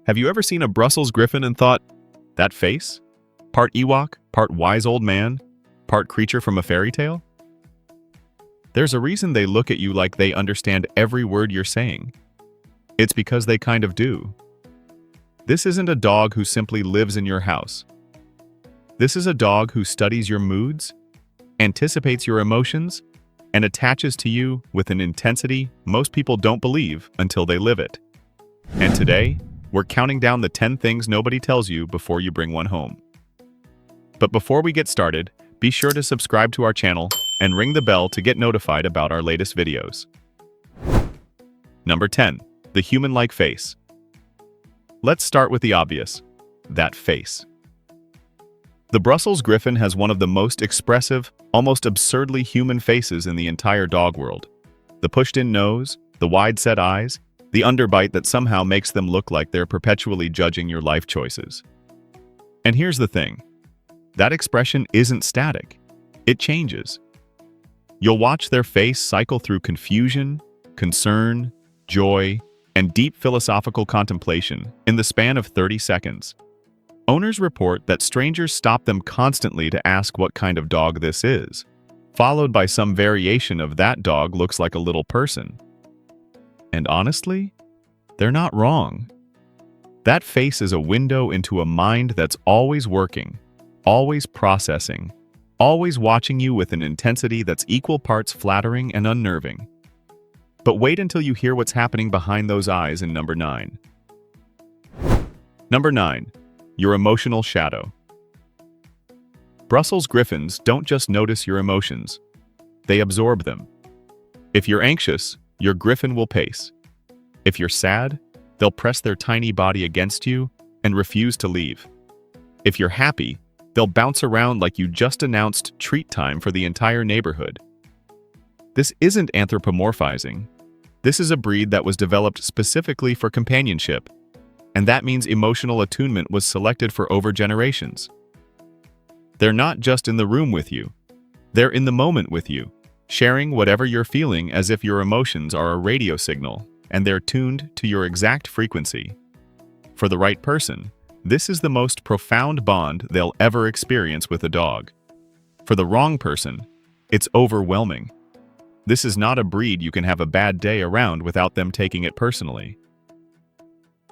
Have you ever seen a Brussels Griffon and thought, that face? Part Ewok, part wise old man, part creature from a fairy tale? There's a reason they look at you like they understand every word you're saying. It's because they kind of do. This isn't a dog who simply lives in your house. This is a dog who studies your moods, anticipates your emotions, and attaches to you with an intensity most people don't believe until they live it. And today, we're counting down the 10 things nobody tells you before you bring one home. But before we get started, be sure to subscribe to our channel and ring the bell to get notified about our latest videos. Number 10. The human-like face. Let's start with the obvious, that face. The Brussels Griffon has one of the most expressive, almost absurdly human faces in the entire dog world. The pushed-in nose, the wide-set eyes, the underbite that somehow makes them look like they're perpetually judging your life choices. And here's the thing. That expression isn't static. It changes. You'll watch their face cycle through confusion, concern, joy, and deep philosophical contemplation in the span of 30 seconds. Owners report that strangers stop them constantly to ask what kind of dog this is, followed by some variation of that dog looks like a little person. And honestly, they're not wrong. That face is a window into a mind that's always working, always processing, always watching you with an intensity that's equal parts flattering and unnerving. But wait until you hear what's happening behind those eyes in number 9. Number 9. Your emotional shadow. Brussels Griffons don't just notice your emotions, they absorb them. If you're anxious, your Griffon will pace. If you're sad, they'll press their tiny body against you and refuse to leave. If you're happy, they'll bounce around like you just announced treat time for the entire neighborhood. This isn't anthropomorphizing. This is a breed that was developed specifically for companionship, and that means emotional attunement was selected for over generations. They're not just in the room with you. They're in the moment with you, sharing whatever you're feeling as if your emotions are a radio signal, and they're tuned to your exact frequency. For the right person, this is the most profound bond they'll ever experience with a dog. For the wrong person, it's overwhelming. This is not a breed you can have a bad day around without them taking it personally.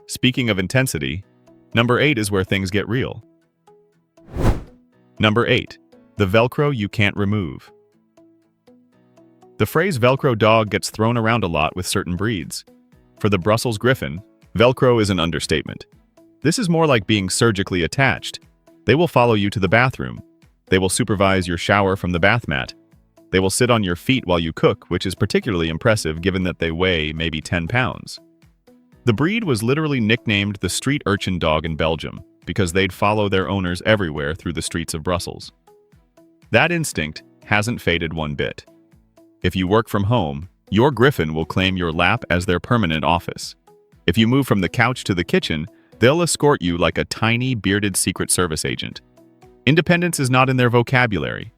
Speaking of intensity, number 8 is where things get real. Number 8. The Velcro you can't remove. The phrase velcro-dog gets thrown around a lot with certain breeds. For the Brussels Griffon, Velcro is an understatement. This is more like being surgically attached. They will follow you to the bathroom. They will supervise your shower from the bath mat. They will sit on your feet while you cook, which is particularly impressive given that they weigh maybe 10 pounds. The breed was literally nicknamed the street urchin dog in Belgium because they'd follow their owners everywhere through the streets of Brussels. That instinct hasn't faded one bit. If you work from home, your Griffon will claim your lap as their permanent office. If you move from the couch to the kitchen, they'll escort you like a tiny, bearded Secret Service agent. Independence is not in their vocabulary.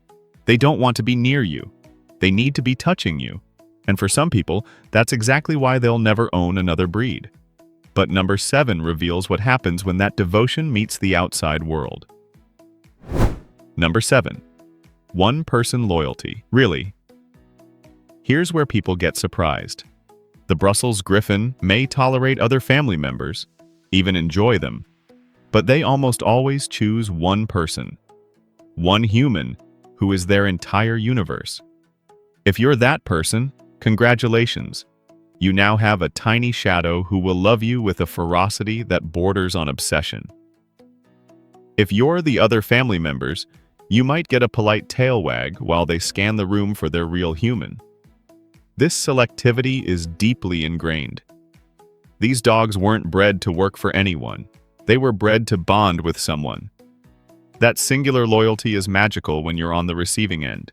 They don't want to be near you. They need to be touching you. And for some people, that's exactly why they'll never own another breed. But number 7 reveals what happens when that devotion meets the outside world. Number 7. One-person loyalty. Really? Here's where people get surprised. The Brussels Griffon may tolerate other family members, even enjoy them, but they almost always choose one person. One human who is their entire universe. If you're that person, congratulations. You now have a tiny shadow who will love you with a ferocity that borders on obsession. If you're the other family members, you might get a polite tail wag while they scan the room for their real human. This selectivity is deeply ingrained. These dogs weren't bred to work for anyone. They were bred to bond with someone. That singular loyalty is magical when you're on the receiving end.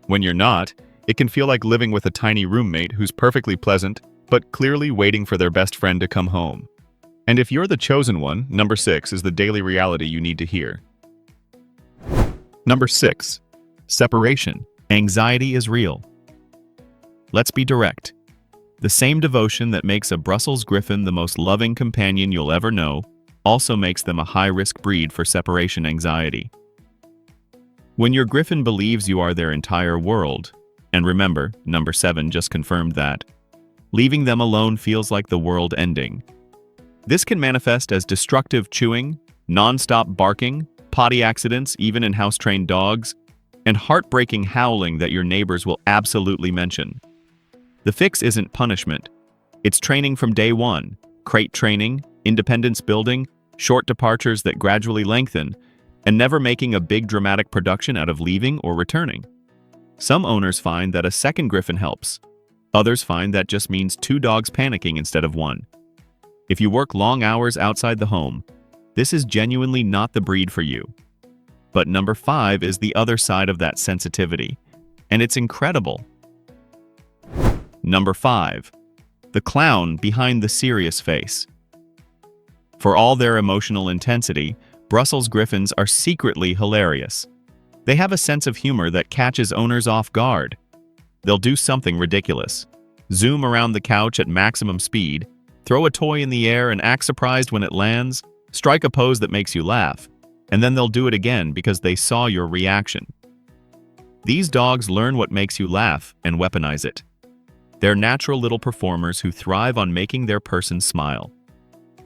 When you're not, it can feel like living with a tiny roommate who's perfectly pleasant, but clearly waiting for their best friend to come home. And if you're the chosen one, number 6 is the daily reality you need to hear. Number 6. Separation. Anxiety is real. Let's be direct. The same devotion that makes a Brussels Griffon the most loving companion you'll ever know also makes them a high-risk breed for separation anxiety. When your Griffon believes you are their entire world, and remember, number 7 just confirmed that, leaving them alone feels like the world ending. This can manifest as destructive chewing, non-stop barking, potty accidents even in house-trained dogs, and heartbreaking howling that your neighbors will absolutely mention. The fix isn't punishment. It's training from day one, crate training, independence building, short departures that gradually lengthen, and never making a big dramatic production out of leaving or returning. Some owners find that a second Griffon helps. Others find that just means 2 dogs panicking instead of 1. If you work long hours outside the home, this is genuinely not the breed for you. But number 5 is the other side of that sensitivity, and it's incredible. Number 5. The clown behind the serious face. For all their emotional intensity, Brussels Griffons are secretly hilarious. They have a sense of humor that catches owners off guard. They'll do something ridiculous. Zoom around the couch at maximum speed, throw a toy in the air and act surprised when it lands, strike a pose that makes you laugh, and then they'll do it again because they saw your reaction. These dogs learn what makes you laugh and weaponize it. They're natural little performers who thrive on making their person smile.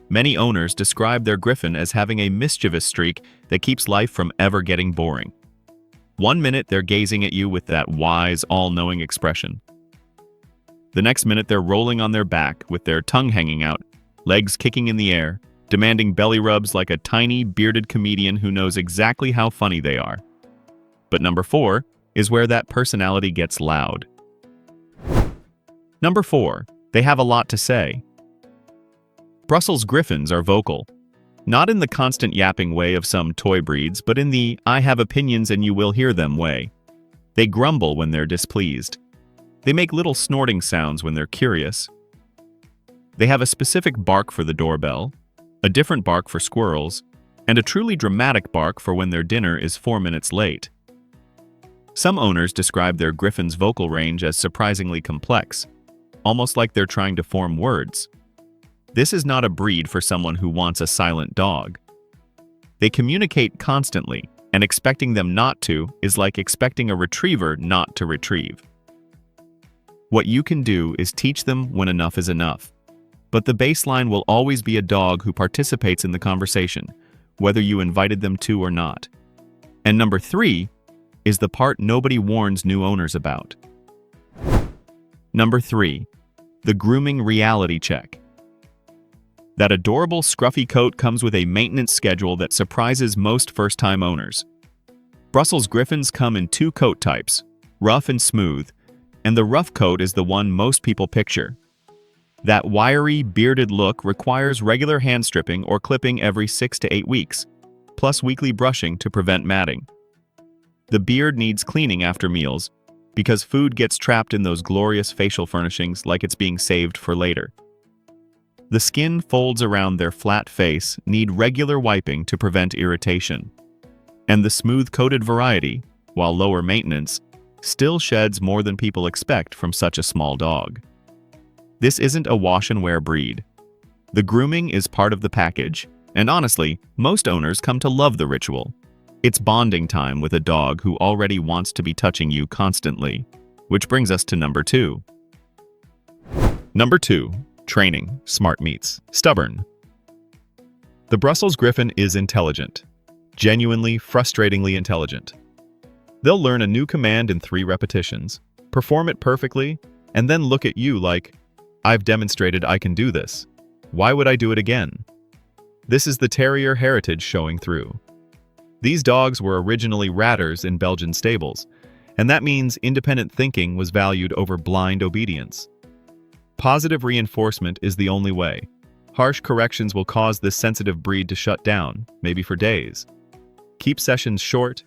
Many owners describe their Griffon as having a mischievous streak that keeps life from ever getting boring. One minute they're gazing at you with that wise, all-knowing expression. The next minute they're rolling on their back with their tongue hanging out, legs kicking in the air, demanding belly rubs like a tiny, bearded comedian who knows exactly how funny they are. But number 4 is where that personality gets loud. Number 4, they have a lot to say. Brussels Griffons are vocal. Not in the constant yapping way of some toy breeds, but in the "I have opinions and you will hear them" way. They grumble when they're displeased. They make little snorting sounds when they're curious. They have a specific bark for the doorbell, a different bark for squirrels, and a truly dramatic bark for when their dinner is 4 minutes late. Some owners describe their Griffon's vocal range as surprisingly complex, almost like they're trying to form words. This is not a breed for someone who wants a silent dog. They communicate constantly, and expecting them not to is like expecting a retriever not to retrieve. What you can do is teach them when enough is enough. But the baseline will always be a dog who participates in the conversation, whether you invited them to or not. And number 3 is the part nobody warns new owners about. Number 3, the grooming reality check. That adorable scruffy coat comes with a maintenance schedule that surprises most first-time owners. Brussels Griffons come in 2 coat types, rough and smooth, and the rough coat is the one most people picture. That wiry, bearded look requires regular hand stripping or clipping every 6 to 8 weeks, plus weekly brushing to prevent matting. The beard needs cleaning after meals, because food gets trapped in those glorious facial furnishings like it's being saved for later. The skin folds around their flat face need regular wiping to prevent irritation. And the smooth-coated variety, while lower maintenance, still sheds more than people expect from such a small dog. This isn't a wash-and-wear breed. The grooming is part of the package, and honestly, most owners come to love the ritual. It's bonding time with a dog who already wants to be touching you constantly, which brings us to number 2. Number 2. Training. Smart meets stubborn. The Brussels Griffon is intelligent. Genuinely, frustratingly intelligent. They'll learn a new command in 3 repetitions, perform it perfectly, and then look at you like, "I've demonstrated I can do this. Why would I do it again?" This is the terrier heritage showing through. These dogs were originally ratters in Belgian stables, and that means independent thinking was valued over blind obedience. Positive reinforcement is the only way. Harsh corrections will cause this sensitive breed to shut down, maybe for days. Keep sessions short,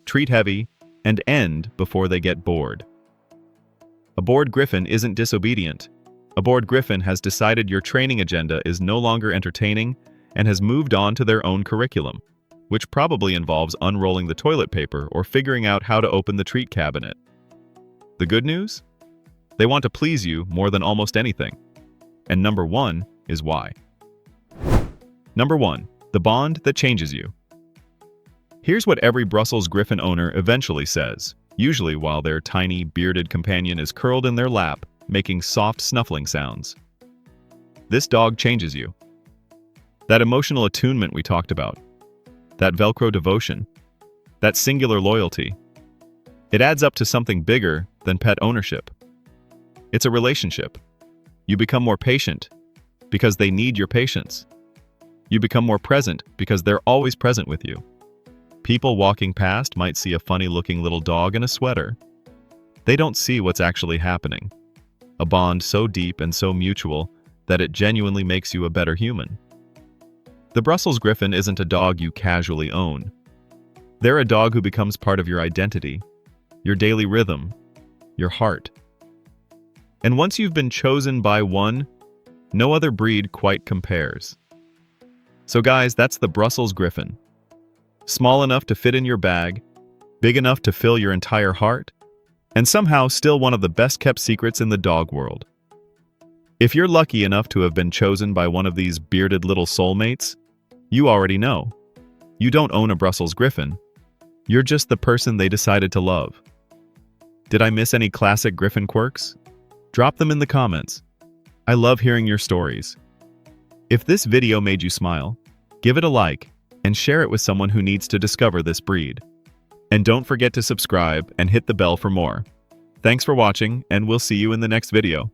treat heavy, and end before they get bored. A bored Griffon isn't disobedient. A bored Griffon has decided your training agenda is no longer entertaining and has moved on to their own curriculum, which probably involves unrolling the toilet paper or figuring out how to open the treat cabinet. The good news? They want to please you more than almost anything. And number 1 is why. Number 1. The bond that changes you. Here's what every Brussels Griffon owner eventually says, usually while their tiny, bearded companion is curled in their lap, making soft snuffling sounds. This dog changes you. That emotional attunement we talked about, that Velcro devotion, that singular loyalty, it adds up to something bigger than pet ownership. It's a relationship. You become more patient because they need your patience. You become more present because they're always present with you. People walking past might see a funny-looking little dog in a sweater. They don't see what's actually happening. A bond so deep and so mutual that it genuinely makes you a better human. The Brussels Griffon isn't a dog you casually own. They're a dog who becomes part of your identity, your daily rhythm, your heart. And once you've been chosen by one, no other breed quite compares. So guys, that's the Brussels Griffon. Small enough to fit in your bag, big enough to fill your entire heart, and somehow still one of the best-kept secrets in the dog world. If you're lucky enough to have been chosen by one of these bearded little soulmates, you already know. You don't own a Brussels Griffon. You're just the person they decided to love. Did I miss any classic Griffon quirks? Drop them in the comments. I love hearing your stories. If this video made you smile, give it a like and share it with someone who needs to discover this breed. And don't forget to subscribe and hit the bell for more. Thanks for watching, and we'll see you in the next video.